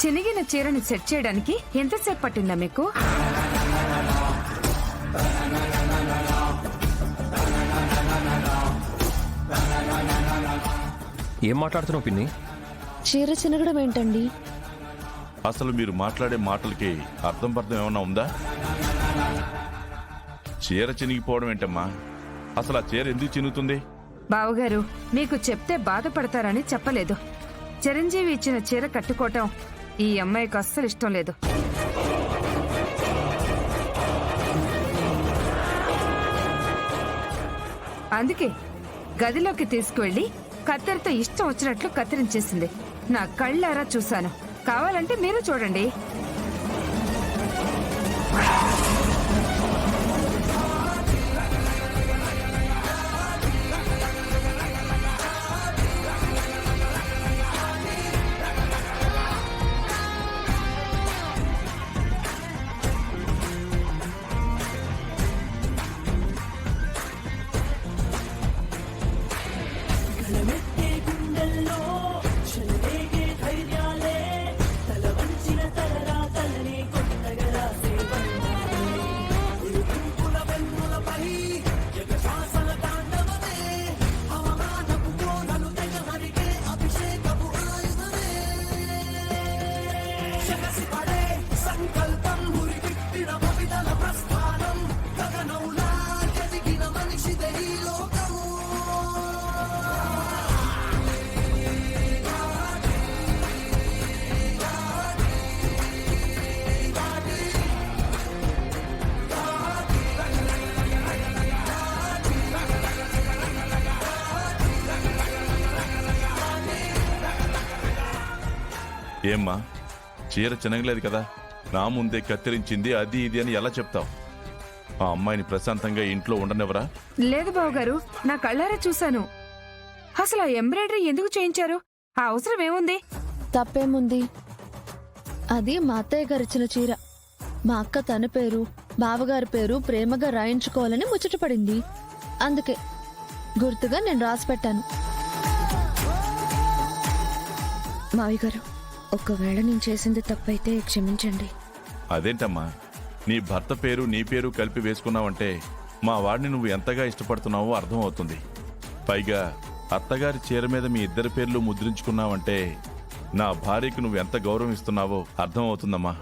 చినిగిన చీరని సెట్ చేయడానికి ఎంతసేపు పట్టిందా మీకు? ఏం మాట్లాడుతున్నావు పిన్ని? చీర చినగడం ఏంటండి? అసలు మీరు మాట్లాడే మాటలకి అర్థం పర్థం ఏమన్నా ఉందా? చీర చినిగిపోవడం ఏంటమ్మా? అసలు ఆ చీర ఎందుకు చినుగుతుంది? బావగారు, మీకు చెప్తే బాధపడతారని చెప్పలేదు. చిరంజీవి ఇచ్చిన చీర కట్టుకోవటం ఈ అమ్మాయికి అస్సలు ఇష్టం లేదు. అందుకే గదిలోకి తీసుకువెళ్లి కత్తెరతో ఇష్టం వచ్చినట్లు కత్తిరించేసింది. నా కళ్ళారా చూశాను. కావాలంటే మీరు చూడండి. ఏమ్మా, చీర చినగలేదు కదా, నా ముందే కత్తిరించింది అది ఇది అని ఎలా చెప్తావు? ఆ అమ్మాయిని ప్రశాంతంగా ఇంట్లో ఉండనివ్వరా? లేదు బావగారు, నా కళ్ళారా చూశాను. అసలు ఆ ఎంబ్రాయిడరీ ఎందుకు చేయించారు? ఆ అవసరం ఏముంది? తప్పేముంది? అది మా అత్తయ్య గారిచ్చిన చీర. మా అక్క తన పేరు, బావగారి పేరు ప్రేమగా రాయించుకోవాలని ముచ్చటపడింది. అందుకే గుర్తుగా నేను రాసి పెట్టాను. మావి గారు, ఒకవేళ నేను చేసింది తప్పైతే క్షమించండి. అదేంటమ్మా, నీ భర్త పేరు నీ పేరు కలిపి వేసుకున్నావంటే మా వాడిని నువ్వు ఎంతగా ఇష్టపడుతున్నావో అర్థం అవుతుంది. పైగా అత్తగారి చీర మీద మీ ఇద్దరి పేర్లు ముద్రించుకున్నావంటే నా భార్యకు నువ్వు ఎంత గౌరవం ఇస్తున్నావో అర్థం అవుతుందమ్మా.